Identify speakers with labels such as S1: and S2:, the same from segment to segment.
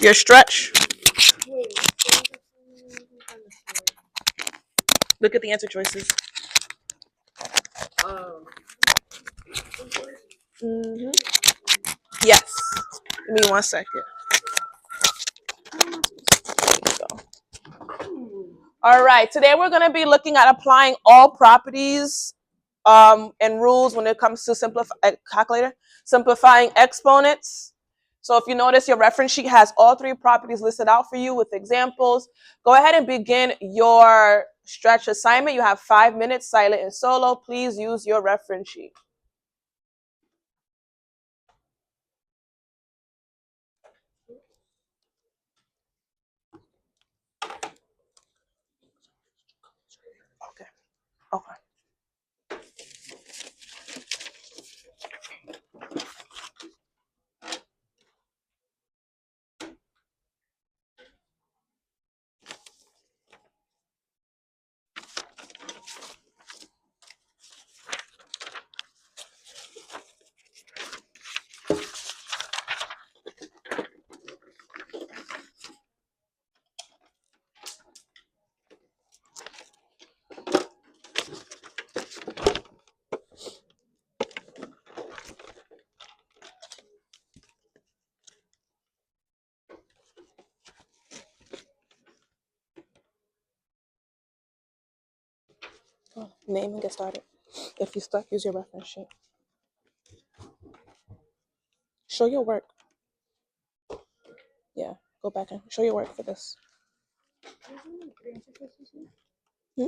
S1: Your stretch. Look at the answer choices. Mm-hmm. Yes. Give me 1 second. All right. Today we're going to be looking at applying all properties and rules when it comes to simplifying exponents. So if you notice, your reference sheet has all 3 properties listed out for you with examples. Go ahead and begin your stretch assignment. You have 5 minutes, silent and solo. Please use your reference sheet. Okay. Okay. Name and get started. If you stuck, use your reference sheet. Show your work. Yeah, go back and show your work for this. Hmm?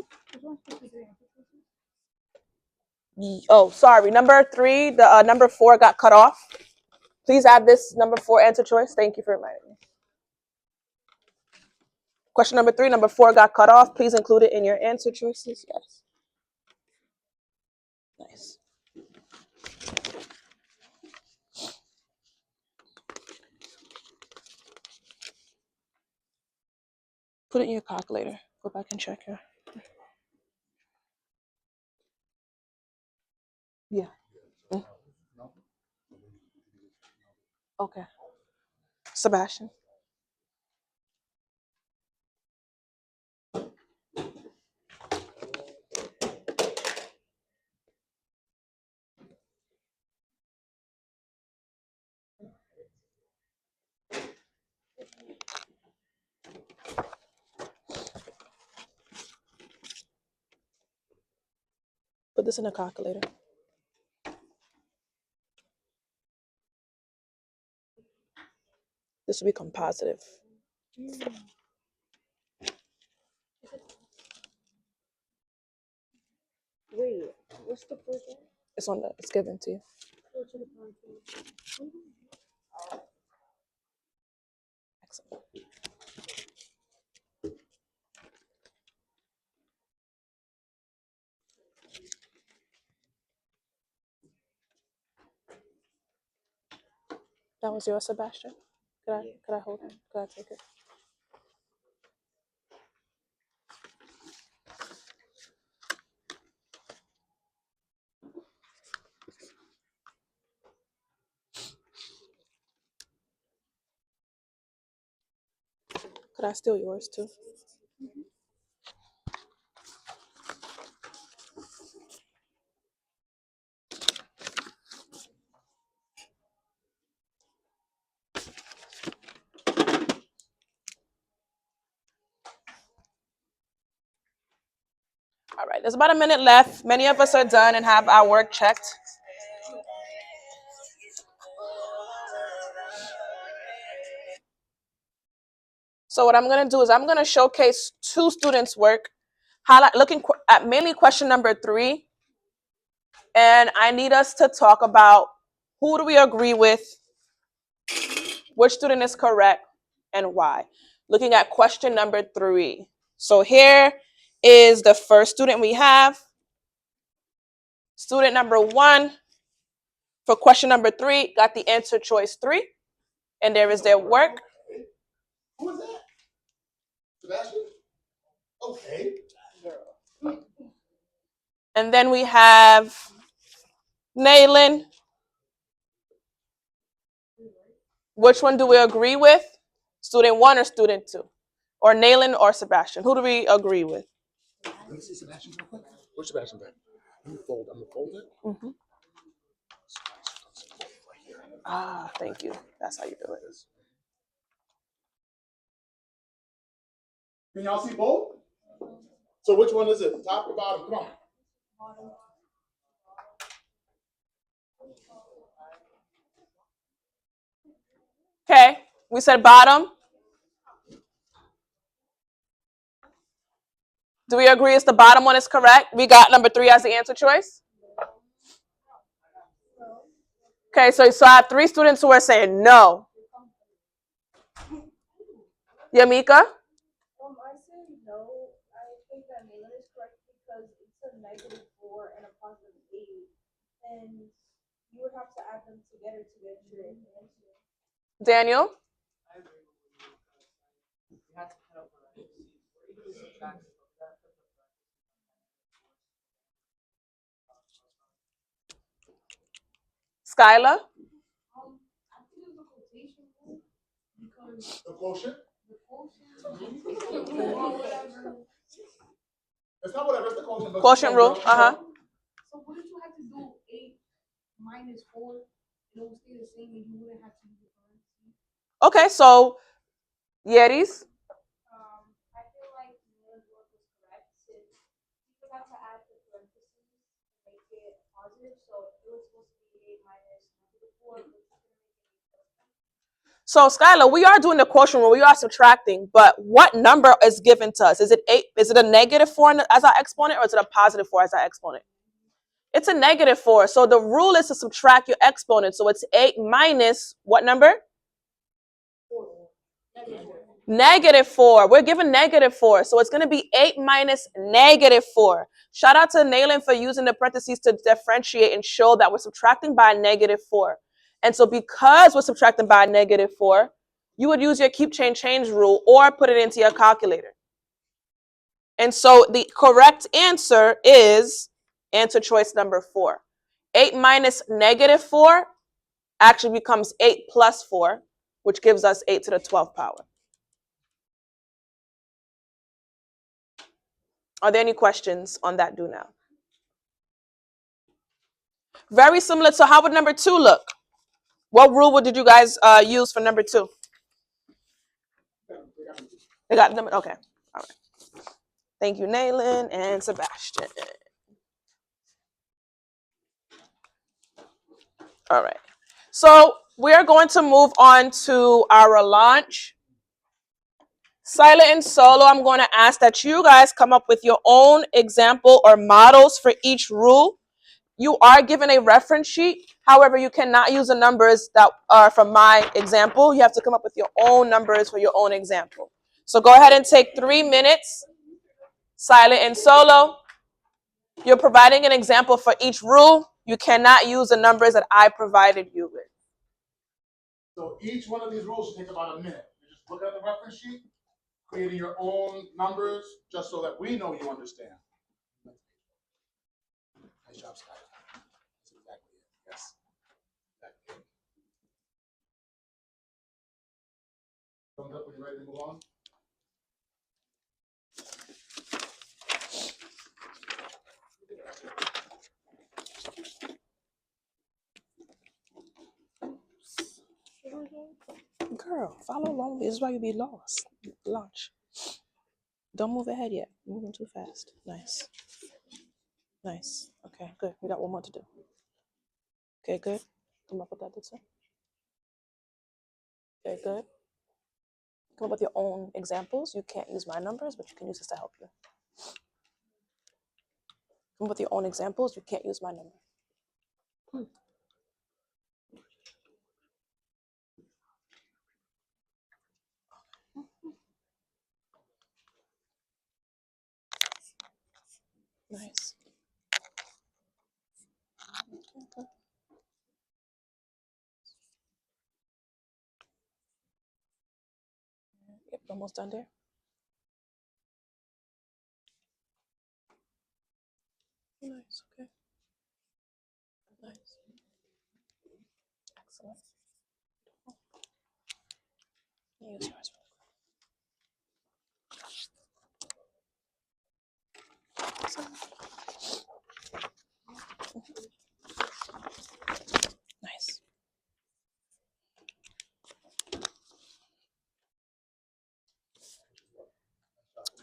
S1: Oh, sorry. Number 3, the number 4 got cut off. Please add this number 4 answer choice. Thank you for reminding me. Question number 3, number 4 got cut off. Please include it in your answer choices. Yes. Nice. Put it in your calculator. Go back and check your. Yeah. Mm. Okay. Sebastian. Put this in a calculator. This will become positive.
S2: Wait, what's the first one?
S1: It's on the. It's given to you. Excellent. That was yours, Sebastian. Could I hold it? Could I take it? Could I steal yours too? All right, there's about a minute left. Many of us are done and have our work checked. So what I'm going to do is I'm going to showcase 2 students' work, looking at mainly question number 3. And I need us to talk about who do we agree with, which student is correct, and why. Looking at question number 3. So here is the first student we have. Student number 1 for question number 3 got the answer choice 3. And there is their work.
S3: Who is that? Sebastian? Okay.
S1: And then we have Naylin. Which one do we agree with? Student 1 or student 2? Or Nayland or Sebastian? Who do we agree with?
S3: Let me see Sebastian real quick. Where's Sebastian back? I'm gonna fold it.
S1: Mm-hmm.
S3: Right here.
S1: Ah, thank you. That's how you do it.
S3: Can y'all see both? So which one is it? Top or bottom? Come on.
S1: Okay, we said bottom. Do we agree it's the bottom one is correct? We got number 3 as the answer choice? Okay, so I have 3 students who are saying no. Yamika?
S2: I say no. I think that Nayland is correct because it's a -4 and a +8, and you would have to add them together to get your answer.
S1: Daniel? Skylar?
S2: I think it's a quotation rule because
S3: The quotient?
S2: the quotient or whatever.
S3: It's not whatever, it's the quotient. But
S1: Quotient rule, uh-huh.
S2: So wouldn't you have to do 8 minus 4 and it would stay the same and you wouldn't have to use the parentheses?
S1: Okay, so Yetis?
S2: I feel like Nayland's work was correct since you forgot to add the parentheses to make it positive, so it was supposed to be 8 minus -4, but you couldn't make it 8.
S1: So Skylar, we are doing the quotient rule, we are subtracting, but what number is given to us? Is it 8? Is it a -4 as our exponent, or is it a +4 as our exponent? It's a -4. So the rule is to subtract your exponent. So it's 8 minus what number? -4. We're given -4. So it's going to be 8 minus -4. Shout out to Nayland for using the parentheses to differentiate and show that we're subtracting by a -4. And so because we're subtracting by a -4, you would use your keep change rule or put it into your calculator. And so the correct answer is answer choice number 4. 8 minus -4 actually becomes 8 plus 4, which gives us 8 to the 12th power. Are there any questions on that do now? Very similar to how would number 2 look? What rule did you guys use for number 2? They got them. Okay. All right. Thank you, Nayland and Sebastian. All right. So we're going to move on to our launch. Silent and Solo, I'm going to ask that you guys come up with your own example or models for each rule. You are given a reference sheet. However, you cannot use the numbers that are from my example. You have to come up with your own numbers for your own example. So go ahead and take 3 minutes. Silent and Solo, you're providing an example for each rule. You cannot use the numbers that I provided you with.
S3: So each one of these rules should take about a minute. You just look at the reference sheet, creating your own numbers, just so that we know you understand. Nice job, Scott. That's exactly it. Yes. Exactly it. Thumbs up when you're ready to move on.
S1: Girl, follow along. This is why you be lost. Launch. Don't move ahead yet. Moving too fast. Nice. Nice. Okay, good. We got one more to do. Okay, good. Come up with that, Dixon. Okay, good. Come up with your own examples. You can't use my numbers, but you can use this to help you. Come up with your own examples. You can't use my number. Nice. Okay. Yep, almost done there. Nice, okay. Nice. Excellent. Use yours. Nice.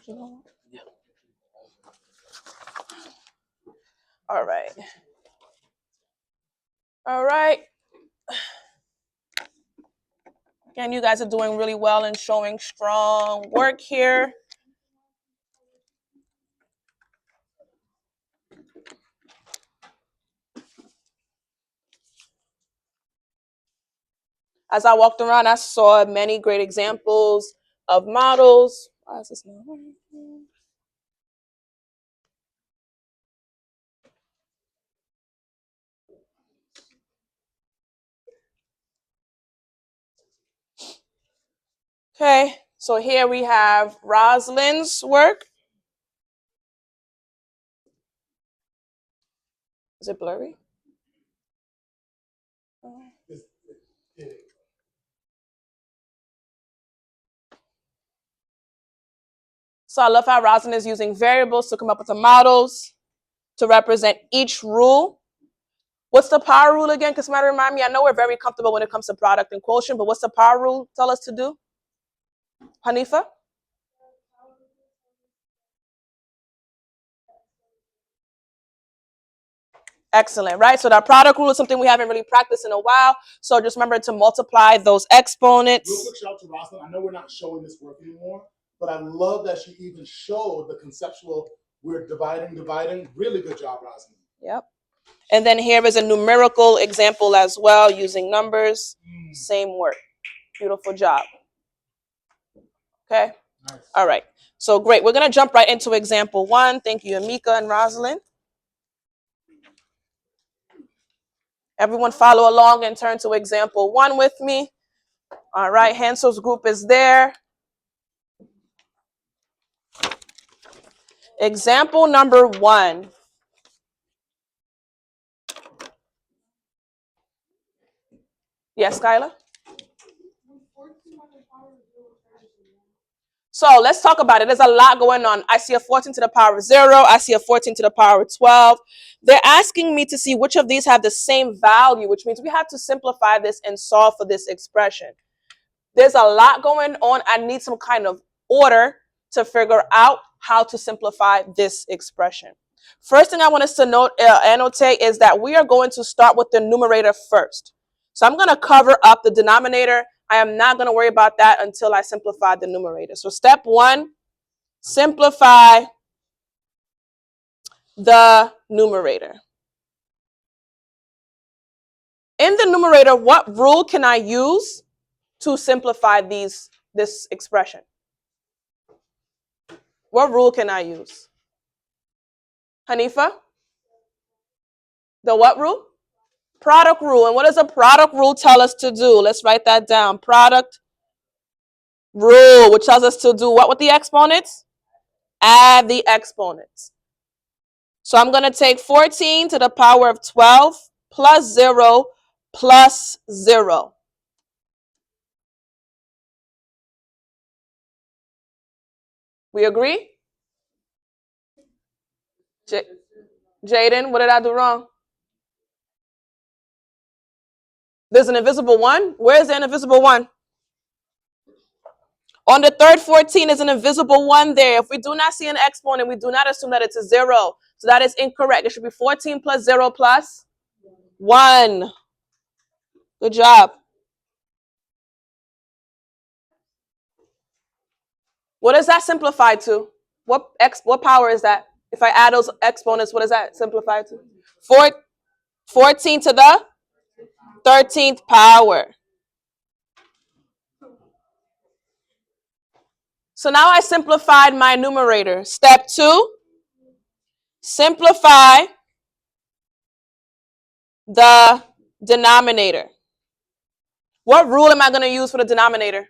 S1: You know what? Yeah. All right. All right. Again, you guys are doing really well and showing strong work here. As I walked around, I saw many great examples of models. Why is this not working? Okay, so here we have Rosalind's work. Is it blurry? So I love how Rosalind is using variables to come up with the models to represent each rule. What's the power rule again? Because somebody remind me, I know we're very comfortable when it comes to product and quotient, but what's the power rule tell us to do? Hanifa? Excellent, right? So that product rule is something we haven't really practiced in a while. So just remember to multiply those exponents.
S3: Real quick shout out to Rosalind. I know we're not showing this work anymore, but I love that she even showed the conceptual, we're dividing. Really good job, Rosalind.
S1: Yep. And then here is a numerical example as well using numbers. Same work. Beautiful job. Okay.
S3: Nice.
S1: All right. So great. We're going to jump right into example 1. Thank you, Amika and Rosalind. Everyone follow along and turn to example 1 with me. All right. Hansel's group is there. Example number 1. Yes, Skylar? So let's talk about it. There's a lot going on. I see a 14 to the power of 0. I see a 14 to the power of 12. They're asking me to see which of these have the same value, which means we have to simplify this and solve for this expression. There's a lot going on. I need some kind of order to figure out how to simplify this expression. First thing I want us to annotate is that we are going to start with the numerator first. So I'm going to cover up the denominator. I am not going to worry about that until I simplify the numerator. So step 1, simplify the numerator. In the numerator, what rule can I use to simplify this expression? What rule can I use? Hanifa? The what rule? Product rule. And what does a product rule tell us to do? Let's write that down. Product rule, which tells us to do what with the exponents? Add the exponents. So I'm going to take 14 to the power of 12 plus 0 plus 0. We agree? Jaden, what did I do wrong? There's an invisible 1. Where is the invisible 1? On the third 14 is an invisible 1 there. If we do not see an exponent, we do not assume that it's a 0. So that is incorrect. It should be 14 plus 0 plus 1. Good job. What does that simplify to? What power is that? If I add those exponents, what does that simplify to? 14 to the 13th power. So now I simplified my numerator. Step 2, simplify the denominator. What rule am I going to use for the denominator?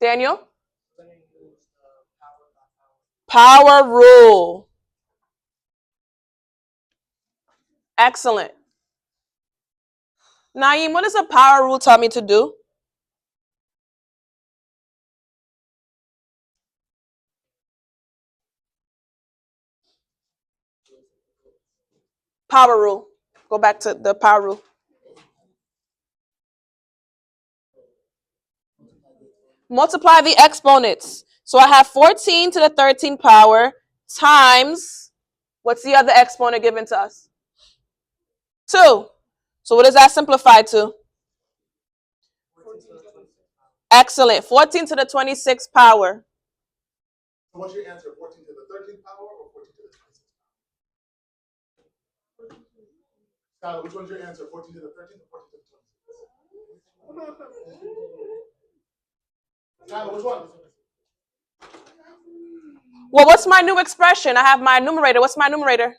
S1: Daniel? Power rule. Excellent. Naeem, what does a power rule tell me to do? Power rule. Go back to the power rule. Multiply the exponents. So I have 14 to the 13th power times, what's the other exponent given to us? 2. So what does that simplify to? Excellent. 14 to the 26th power.
S3: So what's your answer? 14 to the 13th power or 14 to the 26th power? Skylar, which one's your answer? 14 to the 13th or 14 to the 26th? Skylar, which one?
S1: Well, what's my new expression? I have my numerator. What's my numerator?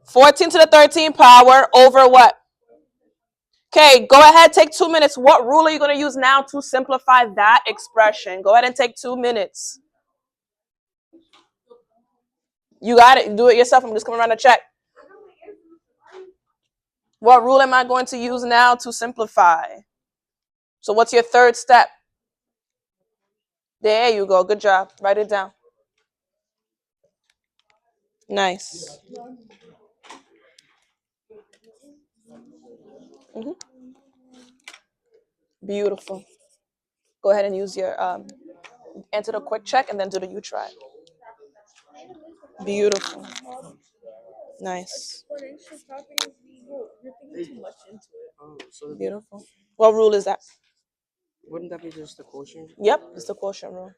S1: 14 to the 13th power over what? Okay, go ahead, take 2 minutes. What rule are you going to use now to simplify that expression? Go ahead and take 2 minutes. You got it. Do it yourself. I'm just coming around to check. What rule am I going to use now to simplify? So what's your third step? There you go. Good job. Write it down. Nice. Mm-hmm. Beautiful. Go ahead and use your enter the quick check and then do the you try. Beautiful. Nice.
S4: Oh, so
S1: Beautiful. What rule is that?
S4: wouldn't that be just the quotient?
S1: Yep, it's the quotient rule.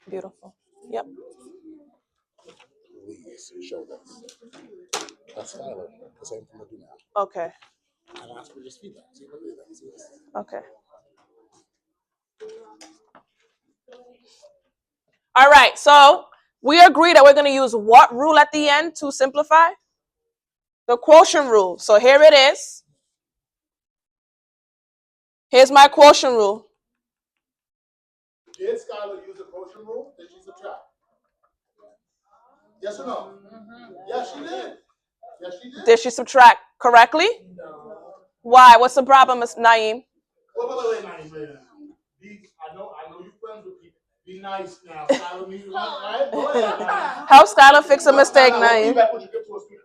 S1: Beautiful. Yep.
S3: Please show this. That's Skylar. The same thing I do now.
S1: Okay.
S3: And ask for just feedback. See what they think. See what they think.
S1: Okay. All right. So we agree that we're going to use what rule at the end to simplify? The quotient rule. So here it is. Here's my quotient rule.
S3: Did Skylar use the quotient rule? Did she subtract? Yes or no? Yes, she did. Yes, she did.
S1: Did she subtract correctly?
S3: No.
S1: Why? What's the problem, Ms. Naeem?
S3: Wait, Naeem. I know you're friends with people. Be nice now. Skylar needs to right? Go ahead.
S1: Help Skylar fix a mistake,
S3: Skylar, what
S1: Naeem.
S3: feedback would you give to a student?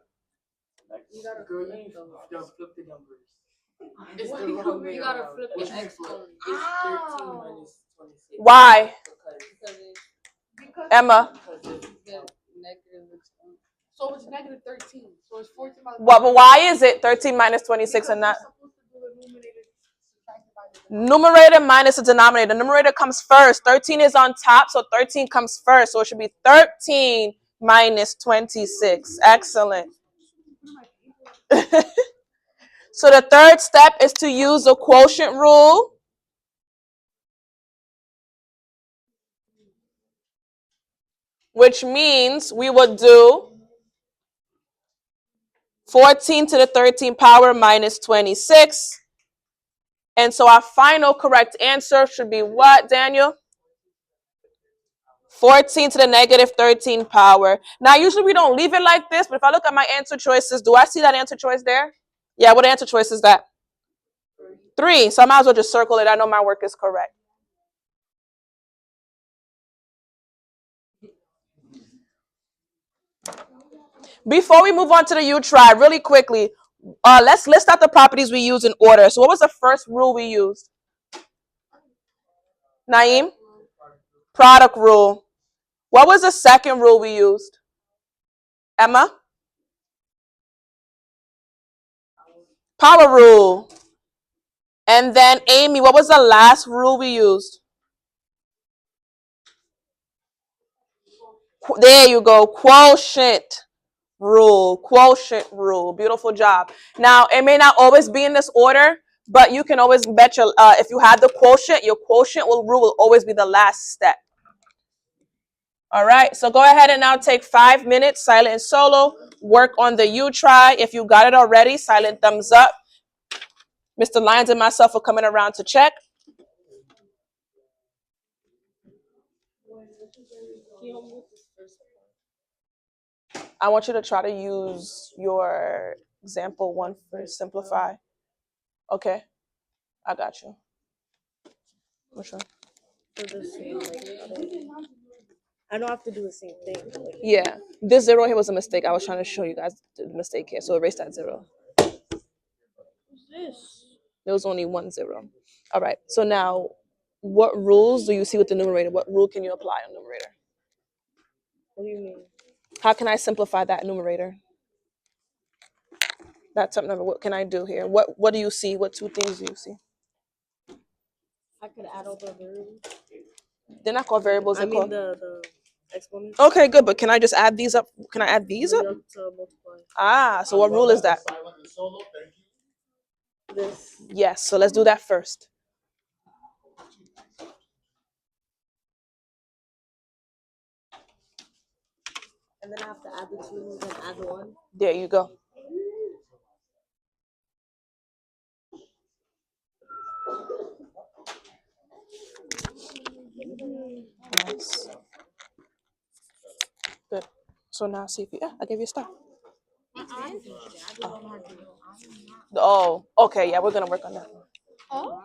S4: You gotta flip the numbers.
S5: It's the wrong way.
S2: You gotta
S5: around.
S2: flip
S5: What
S2: the
S5: you mean
S2: exponent.
S5: flip? It's 13 minus 26.
S1: Why?
S5: Because
S1: Emma.
S5: it's the negative exponent. So it's negative 13. So it's 14 minus.
S1: But why is it 13 minus 26 and not?
S5: Because we're supposed to do the numerator subtracted by the
S1: Numerator minus the denominator. The numerator comes first. 13 is on top, so 13 comes first. So it should be 13 minus 26. Excellent. So the third step is to use the quotient rule. Which means we would do 14 to the 13th power minus 26. And so our final correct answer should be what, Daniel? 14 to the negative 13 power. Now, usually we don't leave it like this, but if I look at my answer choices, do I see that answer choice there? Yeah, what answer choice is that? 3. So I might as well just circle it. I know my work is correct. Before we move on to the U try, really quickly, let's list out the properties we use in order. So what was the first rule we used? Naeem? Product rule. What was the second rule we used? Emma? Power rule. And then Amy, what was the last rule we used? There you go. Quotient rule. Quotient rule. Beautiful job. Now, it may not always be in this order, but you can always bet your, if you have the quotient, your quotient rule will always be the last step. All right, so go ahead and now take 5 minutes, silent and solo. Work on the U try. If you got it already, silent thumbs up. Mr. Lyons and myself are coming around to check. I want you to try to use your example 1 for simplify. Okay, I got you. Which one?
S6: I don't have to do the same thing. Like,
S1: Yeah, this 0 here was a mistake. I was trying to show you guys the mistake here, so erase that 0.
S5: What's this?
S1: There was only 1 0. All right, so now what rules do you see with the numerator? What rule can you apply on numerator?
S6: what do you mean?
S1: How can I simplify that numerator? That top number, what can I do here? What do you see? What 2 things do you see?
S6: I could add all the variables.
S1: They're not called variables,
S6: I
S1: they're
S6: mean
S1: called.
S6: the exponents.
S1: Okay, good, but can I just add these up? Can I add these up?
S6: Maybe up to multiply.
S1: Ah, so what rule is that?
S3: Silent and solo, thank you.
S6: This.
S1: Yes, so let's do that first.
S6: And then I have to add the 2 and add the 1.
S1: There you go. Nice. Good. So now see if you, I gave you a star. Oh, okay, yeah, we're gonna work on that.
S5: Oh,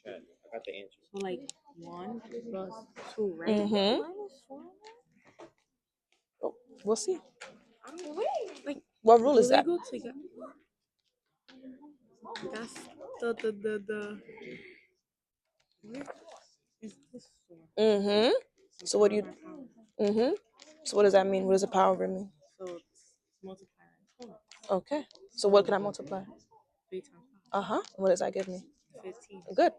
S7: Chad, I got the answer.
S6: So like 1 plus 2, right?
S1: Mm-hmm.
S6: Minus 4.
S1: Oh, we'll see.
S6: I don't know. Like,
S1: What rule is that?
S6: go together. That's the. Where is this for?
S1: Mm-hmm. So what do you? Mm-hmm. So what does that mean? What does the power over mean?
S6: So it's multiplying.
S1: Okay. So what can I multiply?
S6: 3 times
S1: Uh-huh. What does that give me?
S6: 5. 15.
S1: Good.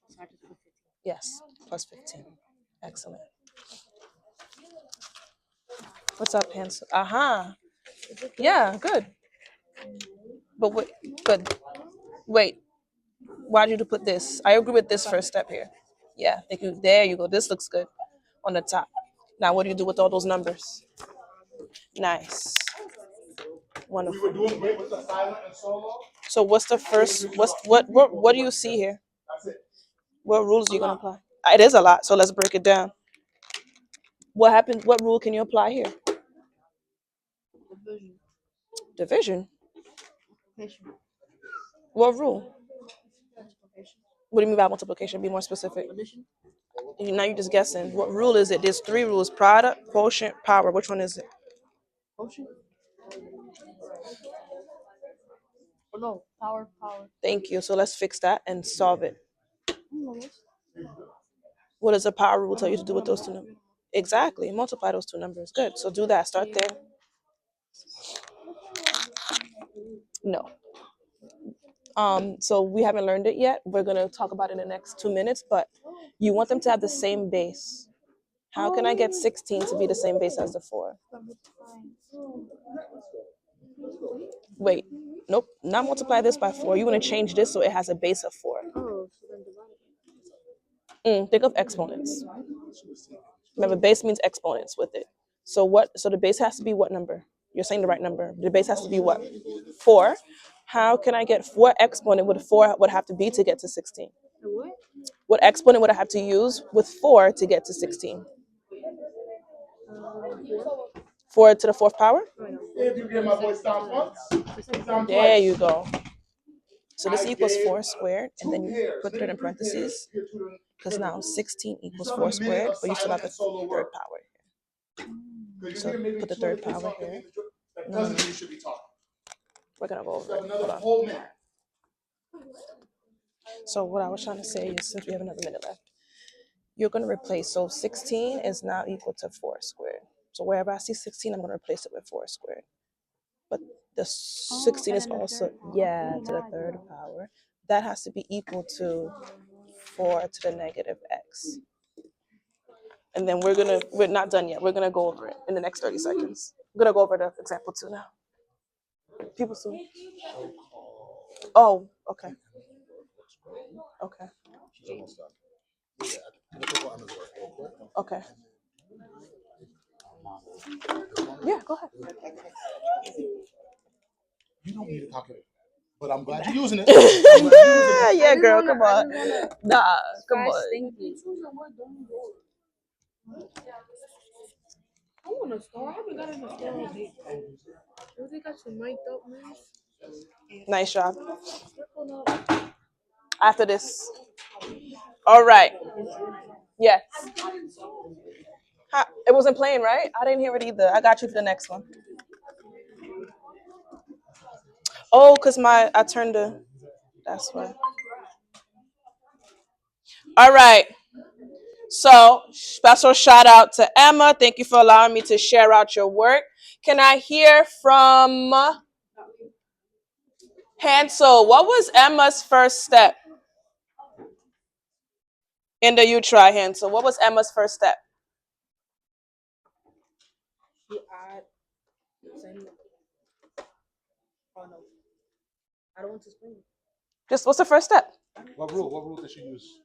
S6: So I just put 15.
S1: Yes. Plus 15. Excellent. What's up, Hansel? Uh-huh. Yeah, good. But wait, good. Wait. Why did you put this? I agree with this first step here. Yeah, thank you. There you go. This looks good on the top. Now, what do you do with all those numbers? Nice.
S3: We were
S1: Wonderful.
S3: doing great with the silent and solo.
S1: So what's the first, what do you see here?
S3: That's it.
S1: What rules are you going to apply? It is a lot, so let's break it down. What happened? What rule can you apply here?
S5: division.
S1: Division.
S5: Multiplication.
S1: What rule?
S5: Multiplication.
S1: What do you mean by multiplication? Be more specific.
S5: Addition.
S1: Now you're just guessing. What rule is it? There's 3 rules: product, quotient, power. Which one is it?
S5: Quotient. Oh no, power.
S1: Thank you. So let's fix that and solve it.
S5: No, this.
S1: What does the power rule tell you to do with those 2 numbers? Exactly. Multiply those 2 numbers. Good. So do that. Start there. No. So we haven't learned it yet. We're gonna talk about it in the next 2 minutes, but you want them to have the same base. How can I get 16 to be the same base as the 4? Wait, nope, not multiply this by 4. You want to change this so it has a base of 4.
S6: Oh, so then divide.
S1: Think of exponents. Remember, base means exponents with it. So what? So the base has to be what number? You're saying the right number. The base has to be what? 4. How can I get what exponent would 4 would have to be to get to 16?
S6: What?
S1: What exponent would I have to use with 4 to get to 16? 4 to the 4th power?
S3: If you give my voice down once, down
S1: There
S3: twice.
S1: you go. So this
S3: I
S1: equals
S3: gave
S1: 4 squared, and then
S3: 2
S1: you
S3: pairs,
S1: put it
S3: maybe
S1: in
S3: 3
S1: parentheses,
S3: pairs, here to
S1: because
S3: the-
S1: now 16 equals
S3: saw
S1: 4
S3: the minute
S1: squared,
S3: of
S1: but you still have
S3: silent
S1: the
S3: and solo
S1: 3rd
S3: work.
S1: power here.
S3: Because
S1: So
S3: you hear maybe
S1: put the
S3: 2
S1: third
S3: of the things
S1: power
S3: talking
S1: here.
S3: that
S1: No,
S3: doesn't
S1: no.
S3: mean you should be talking.
S1: We're gonna go
S3: So
S1: over it.
S3: another
S1: Hold on.
S3: whole minute.
S1: So what I was trying to say is, since we have another minute left, you're gonna replace. So 16 is now equal to 4 squared. So wherever I see 16, I'm gonna replace it with 4 squared. But the 16 is also to the 3rd power. That has to be equal to 4 to the negative x. And then we're not done yet. We're gonna go over it in the next 30 seconds. We're gonna go over the example 2 now. People soon. Oh, okay. Okay. Okay. Yeah, go ahead.
S3: You don't need to talk it, but I'm glad you're using it. I'm glad you're using it.
S1: Yeah, girl, come on. Nah, come
S5: Guys,
S1: on.
S5: thank you. I want a store. I haven't gotten a store all day. Do they got some mic'd up, man?
S1: Nice job. After this. All right. Yes. It wasn't playing, right? I didn't hear it either. I got you for the next one. Oh, because I turned the, that's why. All right. So, special shout out to Emma. Thank you for allowing me to share out your work. Can I hear from Hansel? What was Emma's first step in the You Try, Hansel? What was Emma's first step?
S6: You add, send. Oh no, I don't want to explain.
S1: Just what's the first step?
S3: What rule? What rule did she use?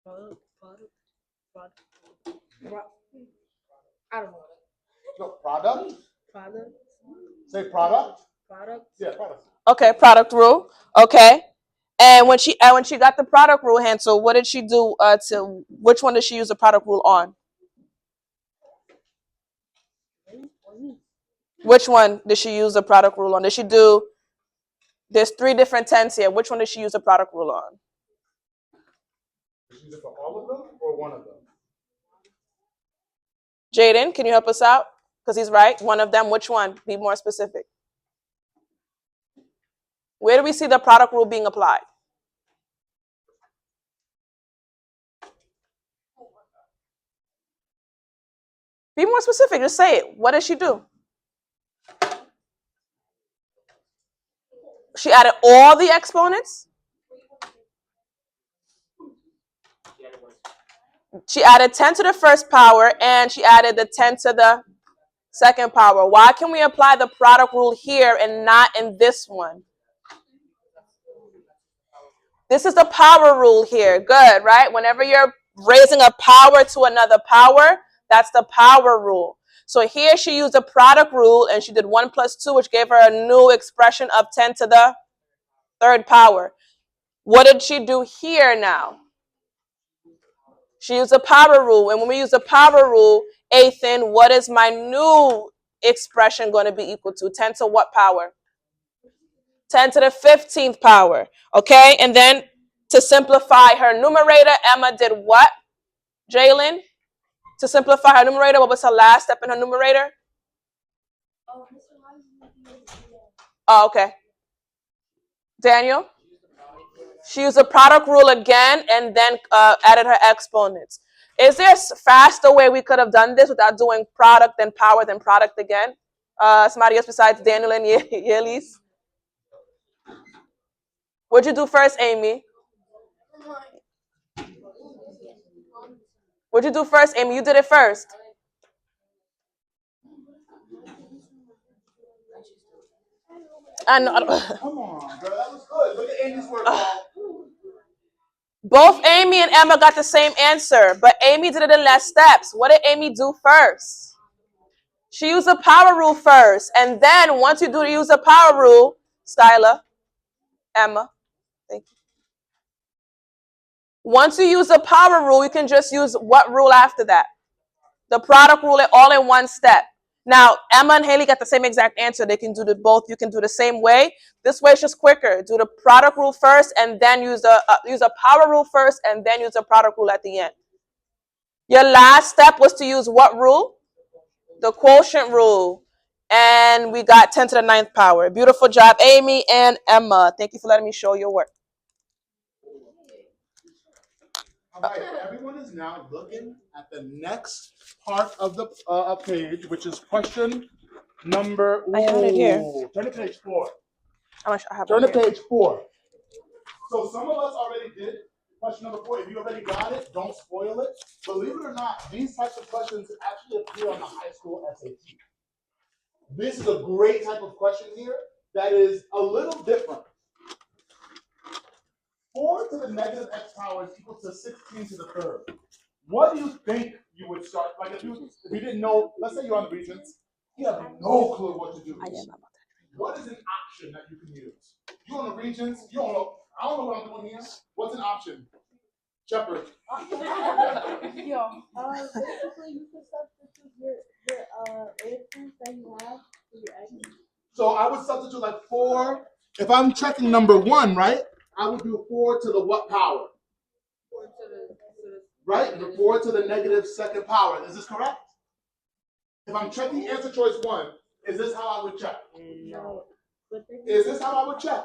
S6: Product. I don't know.
S3: No, product.
S6: Product.
S3: Say product.
S6: Product.
S3: Yeah, product.
S1: Okay, product rule. Okay. And when she got the product rule, Hansel, what did she do to which one did she use the product rule on? Which one did she use the product rule on? Did she do, there's 3 different tens here. Which one did she use the product rule on?
S3: Did she use it for all of them or one of them?
S1: Jaden, can you help us out? Because he's right. One of them. Which one? Be more specific. Where do we see the product rule being applied? Be more specific. Just say it. What did she do? She added all the exponents? She added 10 to the first power and she added the 10 to the second power. Why can we apply the product rule here and not in this one? This is the power rule here. Good, right? Whenever you're raising a power to another power, that's the power rule. So here she used the product rule and she did 1 plus 2, which gave her a new expression of 10 to the third power. What did she do here now? She used the power rule. And when we use the power rule, Ethan, what is my new expression going to be equal to? 10 to what power? 10 to the 15th power. Okay, and then to simplify her numerator, Emma did what? Jalen? To simplify her numerator, what was her last step in her numerator? Oh, okay. Daniel? She used the product rule again and then added her exponents. Is there a faster way we could have done this without doing product then power then product again? Somebody else besides Daniel and Yelis? What'd you do first, Amy? What'd you do first, Amy? You did it first. I know.
S3: Come on, girl. That was good. Look at Amy's work.
S1: Both Amy and Emma got the same answer, but Amy did it in less steps. What did Amy do first? She used the power rule first, and then once you use the power rule, Skylar, Emma, thank you. Once you use the power rule, you can just use what rule after that? The product rule all in one step. Now, Emma and Haley got the same exact answer. They can do the both. You can do the same way. This way is just quicker. Do the product rule first, and then use a power rule first, and then use the product rule at the end. Your last step was to use what rule? The quotient rule. And we got 10 to the 9th power. Beautiful job, Amy and Emma. Thank you for letting me show your work.
S3: All right, everyone is now looking at the next part of the page, which is question number.
S1: I had it here.
S3: Turn to page 4.
S1: I
S3: Turn to page 4. So some of us already did question number 4. If you already got it, don't spoil it. Believe it or not, these types of questions actually appear on the high school SAT. This is a great type of question here that is a little different. 4 to the negative x power is equal to 16 to the third. What do you think you would start? Like if you didn't know, let's say you're on the Regents, you have no clue what to do. What is an option that you can use? You're on the Regents, you don't know. I don't know what I'm doing here. What's an option? Shepherd.
S2: Basically, you can substitute your answers that you have for your x.
S3: So I would substitute like 4. If I'm checking number 1, right? I would do 4 to the what power? right? 4 to the negative second power. Is this correct? If I'm checking answer choice 1, is this how I would check?
S6: No.
S3: Is this how I would check?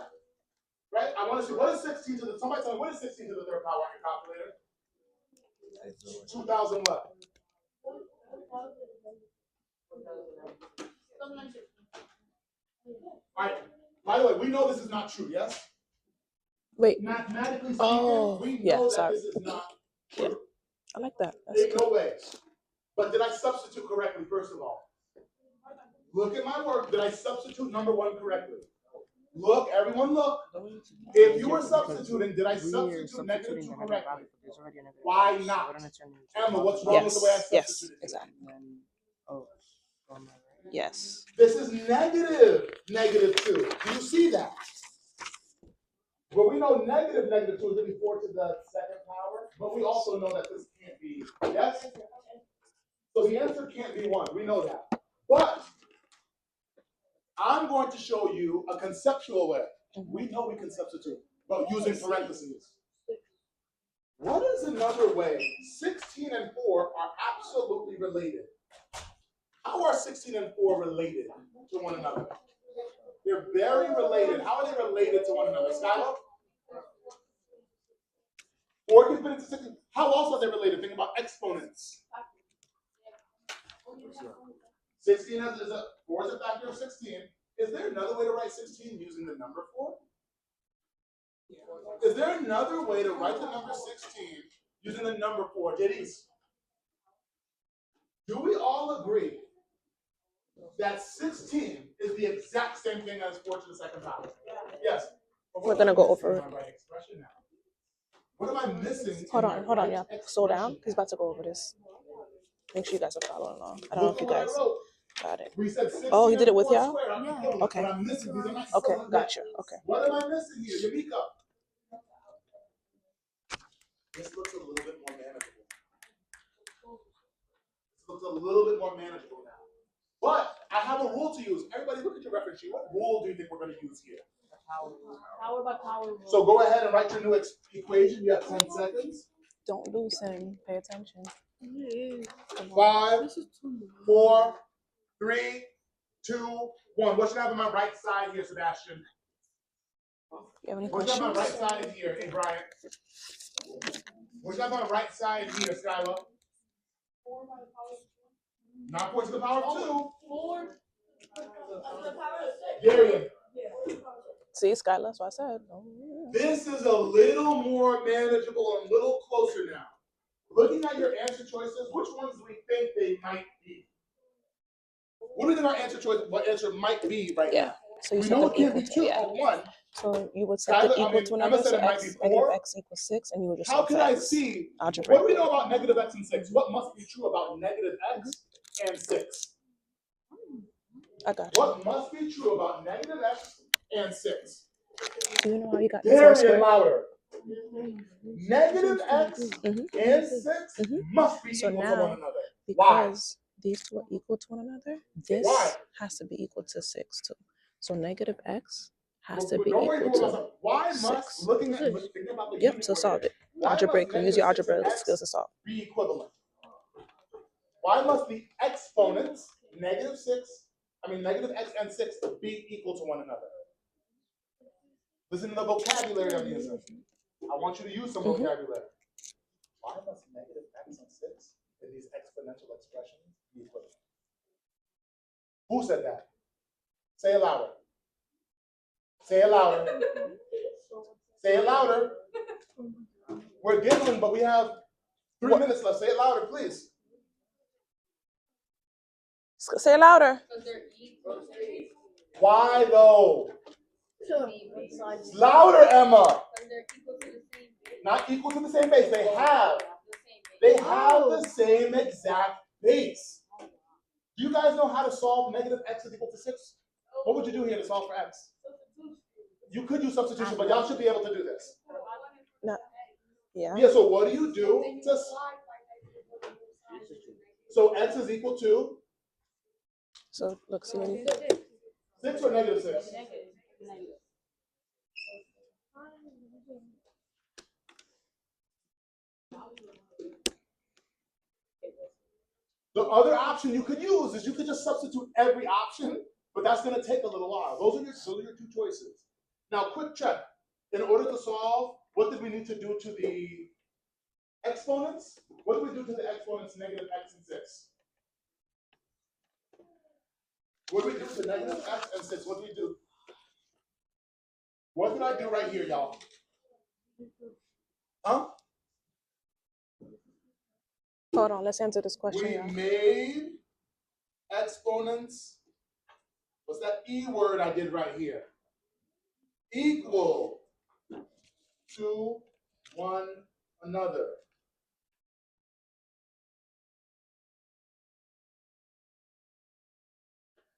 S3: Right? I want to see what is 16 to the, somebody tell me what is 16 to the third power on your calculator? 2,000 what? All right. By the way, we know this is not true, yes?
S1: Wait.
S3: Mathematically speaking,
S1: Oh,
S3: we
S1: yeah,
S3: know that
S1: sorry.
S3: this is not
S1: Yeah.
S3: true.
S1: I like that. That's
S3: In
S1: good.
S3: no way. But did I substitute correctly, first of all? Look at my work. Did I substitute number 1 correctly? Look, everyone look. If you were substituting, did I substitute negative 2 correctly? Why not? Emma, what's wrong with the way I
S1: Yes,
S3: substituted?
S1: exactly.
S4: Oh,
S1: Yes.
S3: This is negative 2. Do you see that? Well, we know negative 2 is going to be 4 to the second power, but we also know that this can't be, yes? So the answer can't be 1. We know that. But I'm going to show you a conceptual way. We know we can substitute, but using parentheses. What is another way? 16 and 4 are absolutely related. How are 16 and 4 related to one another? They're very related. How are they related to one another? Skylar? 4 can fit into 16. How else are they related? Think about exponents. 16 is a 4 is a factor of 16. Is there another way to write 16 using the number 4? Is there another way to write the number 16 using the number 4? JDs? Do we all agree that 16 is the exact same thing as 4 to the second power? Yes.
S1: We're gonna go over it.
S3: What am I missing?
S1: Hold on, yeah. Slow down. He's about to go over this. Make sure you guys are following along. I don't know if you guys got it.
S3: We said 16
S1: Oh, he did it with
S3: and 4
S1: y'all?
S3: squared. I'm killing it,
S1: Okay.
S3: but I'm missing. These are not
S1: Okay,
S3: equivalent
S1: gotcha.
S3: yet.
S1: Okay.
S3: What am I missing here? Yamika. This looks a little bit more manageable. This looks a little bit more manageable now. But I have a rule to use. Everybody look at your reference sheet. What rule do you think we're going to use here?
S2: Power by power rule.
S3: So go ahead and write your new equation. You have 10 seconds.
S1: Don't lose him. Pay attention.
S3: 5, 4, 3, 2, 1. What should I have on my right side here, Sebastian?
S1: You have any
S3: What should I have on my
S1: questions?
S3: right side here, hey Brian? What should I have on my right side here, Skylar?
S2: 4 by the power of 2.
S3: Not 4 to the power of 2.
S2: 4 to the power of 6.
S3: Darian.
S1: See, Skylar, that's what I said. Oh, yeah.
S3: This is a little more manageable and a little closer now. Looking at your answer choices, which ones do we think they might be? What do we think our answer choice, what answer might be right
S1: Yeah.
S3: now?
S1: So you
S3: We
S1: set
S3: know
S1: them
S3: it can't
S1: equal
S3: be
S1: to
S3: 2
S1: yeah.
S3: or 1.
S1: So you would set
S3: Skylar,
S1: them equal to
S3: Emma
S1: another.
S3: said
S1: So
S3: it might
S1: x
S3: be
S1: negative
S3: 4.
S1: x equals 6, and you would just
S3: How
S1: solve
S3: could
S1: for
S3: I
S1: x.
S3: see?
S1: Algebra.
S3: What do we know about negative x and 6? What must be true about negative x and 6?
S1: I got you.
S3: What must be true about negative x and 6?
S1: Do you know how you got the 4
S3: Darian
S1: squared?
S3: louder. Negative x
S1: Mhm.
S3: and 6
S1: Mhm.
S3: must be
S1: So
S3: equal to
S1: now,
S3: one another. Why?
S1: because these two are equal to one another, this
S3: Why?
S1: has to be equal to 6 too. So negative x has
S3: But
S1: to be
S3: don't worry
S1: equal
S3: about
S1: to
S3: myself. Why
S1: 6.
S3: must thinking about the
S1: Yep,
S3: unit
S1: so
S3: we're
S1: solve
S3: in,
S1: it.
S3: why
S1: Algebraic.
S3: must
S1: Use your
S3: negative 6 and
S1: algebra
S3: x
S1: skills to solve.
S3: be equivalent? Why must the exponents, negative x and 6, be equal to one another? Listen to the vocabulary I'm using. I want you to use some vocabulary. Why must negative x and 6 in these exponential expressions be equivalent? Who said that? Say it louder. Say it louder. Say it louder. We're giggling, but we have 3 minutes left. Say it louder, please.
S1: Say it louder.
S3: Why though? Louder, Emma. Not equal to the same base. They have the same exact base. Do you guys know how to solve negative x is equal to 6? What would you do here to solve for x? You could use substitution, but y'all should be able to do this.
S1: No. Yeah.
S3: Yeah, so what do you do? So x is equal to
S1: So look, see what he did.
S3: 6 or negative 6? The other option you could use is you could just substitute every option, but that's going to take a little while. Those are your two choices. Now, quick check. In order to solve, what did we need to do to the exponents? What did we do to the exponents negative x and 6? What did we do to negative x and 6? What did we do? What did I do right here, y'all? Huh?
S1: Hold on, let's answer this question.
S3: We
S1: Y'all.
S3: made exponents. What's that E word I did right here? Equal to one another.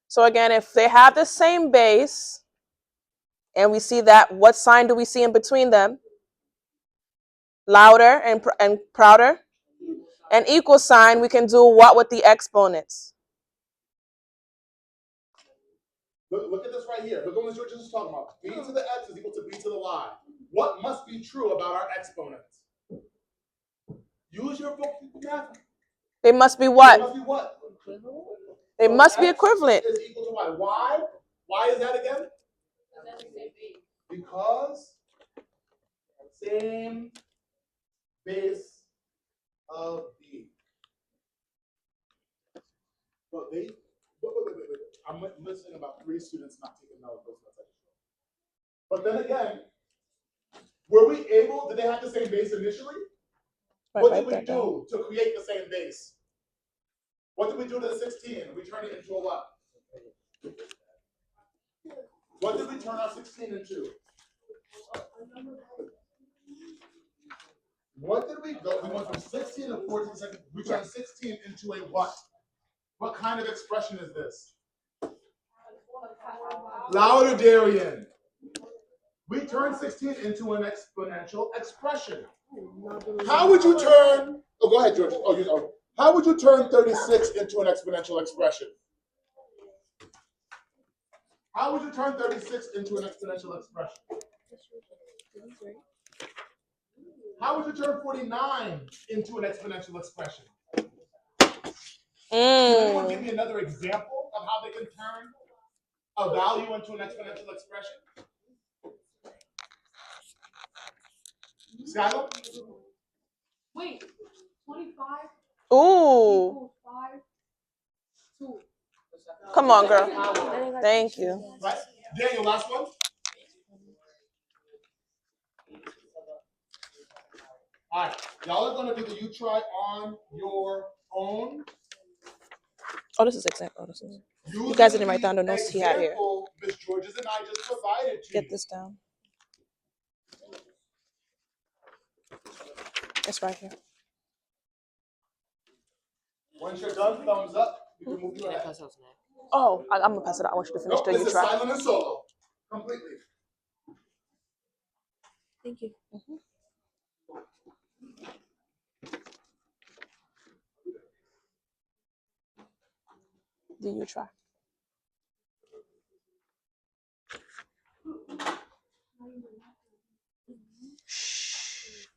S1: So again, if they have the same base, and we see that, what sign do we see in between them? Louder and prouder. An equal sign, we can do what with the exponents?
S3: Look at this right here. Look at what George is talking about. B to the x is equal to b to the y. What must be true about our exponents? Use your book math.
S1: They must be
S3: They
S1: what?
S3: must be what?
S1: They
S3: So
S1: must be
S3: x
S1: equivalent.
S3: is equal to y. Why? Why is that again? Because same base of b. But wait. I'm listening about 3 students not taking notes. But then again, were we able? Did they have the same base initially? What did we do to create the same base? What did we do to the 16? We turned it into a what? What did we turn our 16 into? What did we go? We went from 16 to 14 seconds. We turned 16 into a what? What kind of expression is this? Louder, Darian. We turned 16 into an exponential expression. How would you turn? Oh, go ahead, George. Oh, you know. How would you turn 36 into an exponential expression? How would you turn 36 into an exponential expression? How would you turn 49 into an exponential expression? Can anyone give me another example of how they can turn a value into an exponential expression? Skylar?
S5: Wait, 25
S1: Ooh,
S5: equals 5, 2.
S1: come on, girl. Thank you.
S3: Right? Daniel, last one. All right, y'all are going to do the you try on your own.
S1: Oh, this is example. Oh, this is. You guys didn't write down the notes he had here.
S3: Miss Georges and I just provided to
S1: Get
S3: you.
S1: this down. It's right here.
S3: Once you're done, thumbs up. You can move your head.
S1: Oh, I'm gonna pass it out. I want you to finish
S3: Nope,
S1: till
S3: this
S1: you
S3: is
S1: try.
S3: silent and solo. Completely.
S1: Thank you. Then you try. Shh.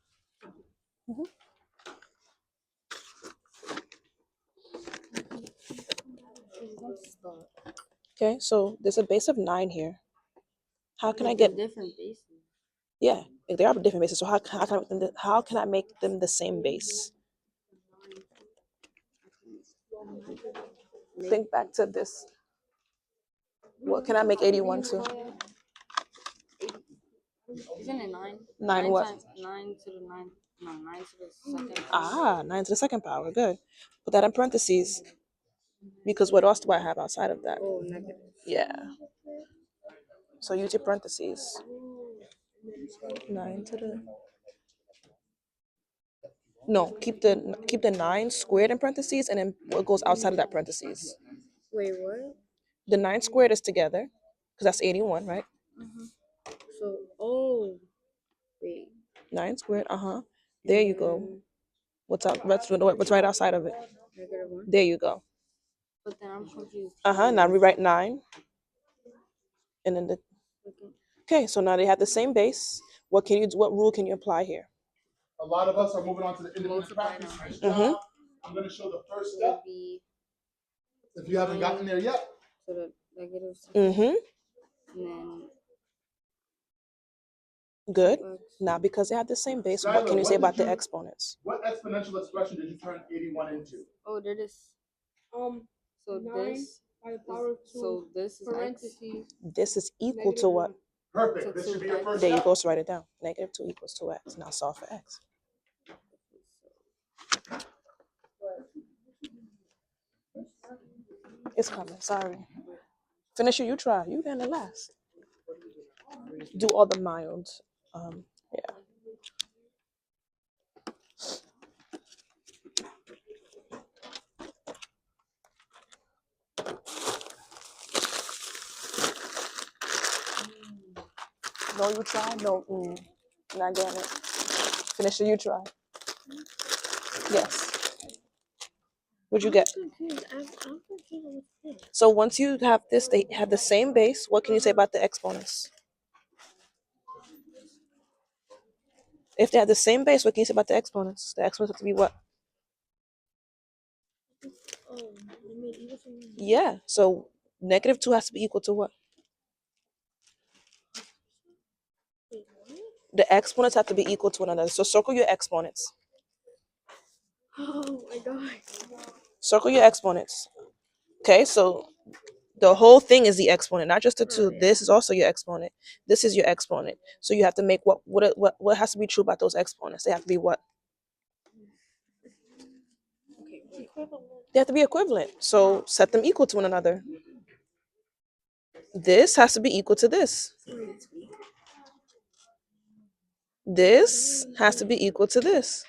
S1: Okay, so there's a base of 9 here. How can I get
S7: different bases?
S1: Yeah, they are different bases. So how can I make them the same base? Think back to this. What can I make 81 to?
S7: Isn't it 9?
S1: 9 what?
S7: 9 to the 9. No, 9 to the second.
S1: Ah, 9 to the second power. Good. Put that in parentheses. Because what else do I have outside of that?
S7: Oh, negative.
S1: Yeah. So use your parentheses. 9 to the. No, keep the 9 squared in parentheses, and then what goes outside of that parentheses.
S7: Wait, what?
S1: The 9 squared is together, because that's 81, right?
S7: So, wait.
S1: 9 squared, There you go. What's right outside of it?
S7: Negative 1.
S1: There you go.
S7: But then I'm confused.
S1: Now rewrite 9. And then okay, so now they have the same base. What rule can you apply here?
S3: A lot of us are moving on to the independent practice. Nice job. I'm gonna show the first
S7: would
S3: step.
S7: be
S3: If you haven't gotten there yet,
S7: to the negative
S1: Mm-hmm.
S7: and then
S1: Good.
S7: 2x.
S1: Now, because they have the same base, what
S3: Skylar,
S1: can you say
S3: what
S1: about
S3: did
S1: the
S3: you-
S1: exponents?
S3: what exponential expression did you turn 81 into?
S7: Oh, there is. So
S5: 9
S7: this
S5: by the power of 2
S7: so this is x.
S5: parentheses
S1: This is equal to
S5: negative
S1: what?
S5: 1.
S3: Perfect.
S7: So
S3: This should be your
S7: 2x.
S3: first
S1: There you
S3: step.
S1: go. So write it down. Negative 2 equals 2x. Now solve for x. It's coming. Sorry. Finish it. You try. You can the last. Do all the mild. Yeah. No, you try. No, not getting it. Finish it. You try. Yes. What'd you get?
S7: I'm confused with this.
S1: So once you have this, they have the same base. What can you say about the exponents? If they have the same base, what can you say about the exponents? The exponents have to be what?
S7: Oh, they made equal to 1.
S1: Yeah. So negative 2 has to be equal to what?
S7: Wait, what?
S1: The exponents have to be equal to one another. So circle your exponents.
S7: Oh my god.
S1: Circle your exponents. Okay, so the whole thing is the exponent, not just the 2.
S7: Right.
S1: This is also your exponent. This is your exponent. So you have to make what has to be true about those exponents? They have to be what?
S7: Okay, wait.
S1: They have to be equivalent. So set them equal to one another. This has to be equal to this. This has to be equal to this.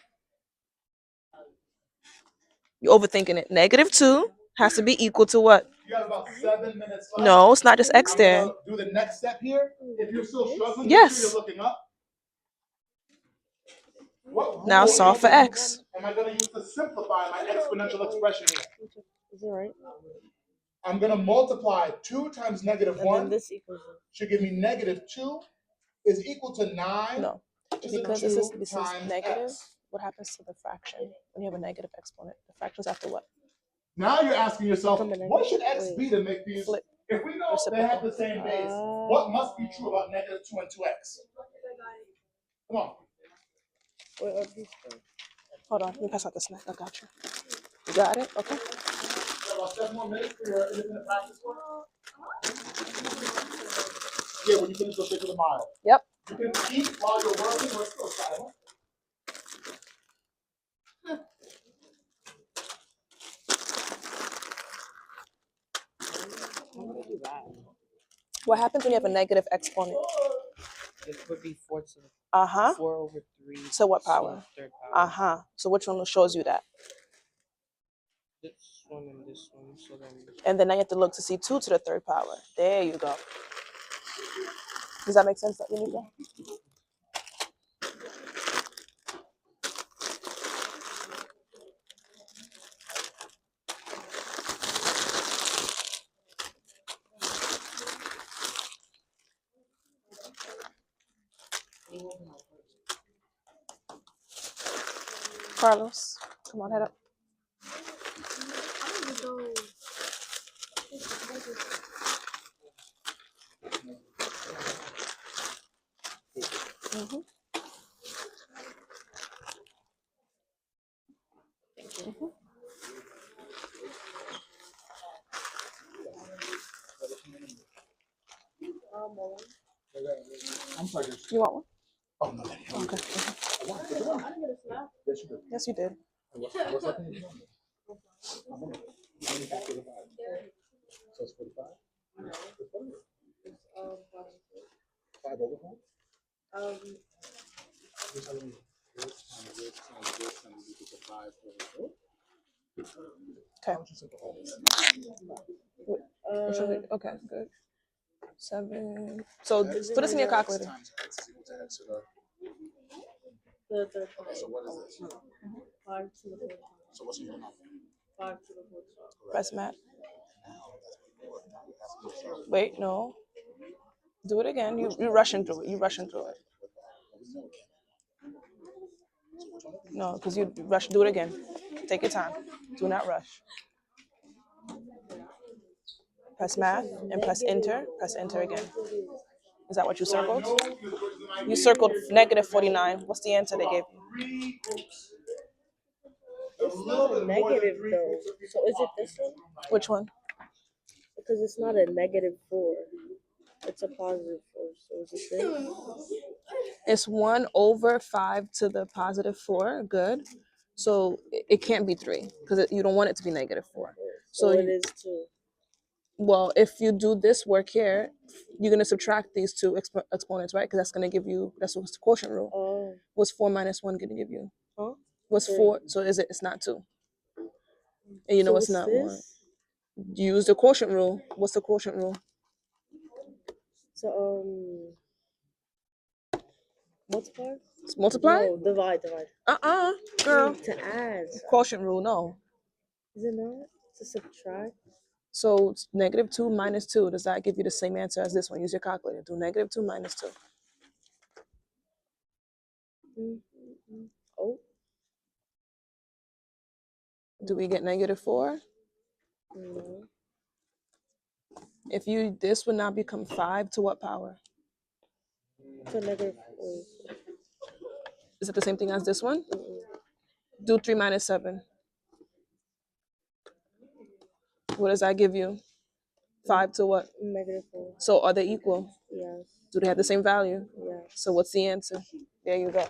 S1: You're overthinking it. Negative 2 has to be equal to what?
S3: You have about 7 minutes left.
S1: No, it's not just x
S3: I'm
S1: there.
S3: gonna do the next step here. If you're still struggling, make
S1: Yes.
S3: sure you're looking up. What
S1: Now
S3: rule
S1: solve for x.
S3: am I gonna use to simplify my exponential expression here?
S1: Is it right?
S3: I'm gonna multiply 2 times negative 1
S1: this equals
S3: should give me negative 2 is equal to 9.
S1: no,
S3: Which is a
S1: because
S3: 2
S1: this is
S3: times
S1: negative.
S3: x.
S1: What happens to the fraction when you have a negative exponent? The fractions after what?
S3: Now you're asking yourself,
S1: Become a
S3: what
S1: negative.
S3: should x
S1: Wait.
S3: be to make these?
S1: Flip.
S3: If we know they have the same base, what must be true about negative 2 and 2x? Come on.
S1: Hold on, let me pass out the snack. I got you. You got it? Okay.
S3: About 7 more minutes for your independent practice work. Yeah, when you finish, go straight to the mile.
S1: Yep.
S3: You can eat while you're working, we're still silent.
S1: What happens when you have a negative exponent?
S4: It would be 4 to the
S1: Uh-huh.
S4: 4 over 3.
S1: So what
S4: to the
S1: power?
S4: third power.
S1: Uh-huh. So which one shows you that?
S4: This one and this one. So then
S1: And then now you have to look to see 2 to the third power. There you go. Does that make sense, Yunita? Carlos, come on, head up. Mm-hmm. Mm-hmm.
S3: I'm sorry.
S1: You want one?
S3: Oh, no.
S1: Okay.
S3: Yes, you did.
S1: Yes, you did.
S3: What's happening? So it's 45? 5 over 4? You're telling me this times this times this times this is 5 over 4?
S1: Okay.
S3: How would you simplify this?
S1: Okay, good. 7. So put this in your calculator.
S3: Times x is equal to x to the...
S7: The third
S3: Okay, so what is this?
S7: 5 to the fourth.
S3: So what's your number?
S7: 5 to the fourth.
S1: Press mat.
S3: Now, that's what you want.
S1: Wait, no. Do it again. You're rushing through it. You're rushing through it. No, because you rush. Do it again. Take your time. Do not rush. Press math and press enter. Press enter again. Is that what you circled? You circled negative 49. What's the answer they gave you?
S3: Three groups.
S7: It's not a negative though. So is it this one?
S1: Which one?
S7: Because it's not a -4. It's a +4. So is it this?
S1: It's 1 over 5 to the positive 4. Good. So it can't be 3 because you don't want it to be -4.
S7: So it
S1: you-
S7: is 2.
S1: Well, if you do this work here, you're going to subtract these two exponents, right? Because that's going to give you, that's what's the quotient rule.
S7: Oh.
S1: What's 4 minus 1 going to give you?
S7: Huh?
S1: What's
S7: 3.
S1: 4? So it's not 2. And you know
S7: So
S1: it's
S7: what's
S1: not 1.
S7: this?
S1: Use the quotient rule. What's the quotient rule?
S7: So multiply?
S1: It's multiply?
S7: No, divide.
S1: Girl.
S7: To add.
S1: Quotient rule, no.
S7: Is it not? To subtract?
S1: So it's -2 minus 2. Does that give you the same answer as this one? Use your calculator. Do -2 minus 2.
S7: Oh.
S1: Do we get -4?
S7: No.
S1: If you, this would now become 5 to what power?
S7: To -4.
S1: Is it the same thing as this one? Do 3 minus 7. What does that give you? 5 to what?
S7: -4.
S1: So are they equal?
S7: Yes.
S1: Do they have the same value?
S7: Yes.
S1: So what's the answer? There you go.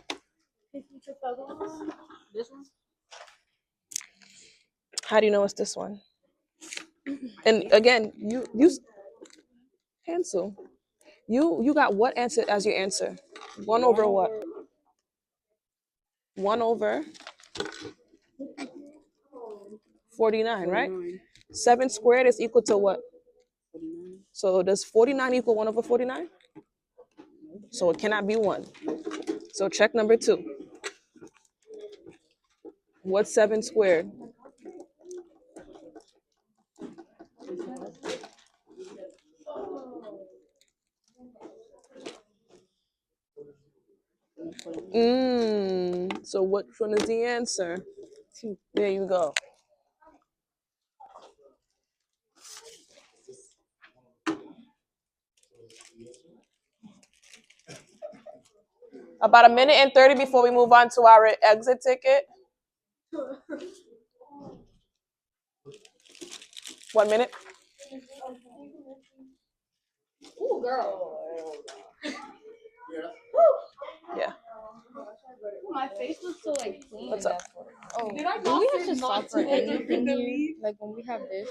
S5: This one?
S1: How do you know it's this one? And again, you cancel. You got what answer as your answer? 1 over what? 1 over 49, right? 7 squared is equal to what?
S5: 49.
S1: So does 49 equal 1 over 49? So it cannot be 1. So check number 2. What's 7 squared? So which one is the answer? 2. There you go. About 1:30 before we move on to our exit ticket. 1 minute.
S5: Ooh, girl.
S1: Yeah.
S5: My face looks so like clean.
S1: What's up?
S5: Oh,
S6: Did I
S5: do we
S6: not
S5: have
S6: say
S5: to
S6: not
S5: stop for
S6: to
S5: anything
S6: open the
S5: here?
S6: leaf?
S5: Like when we have this?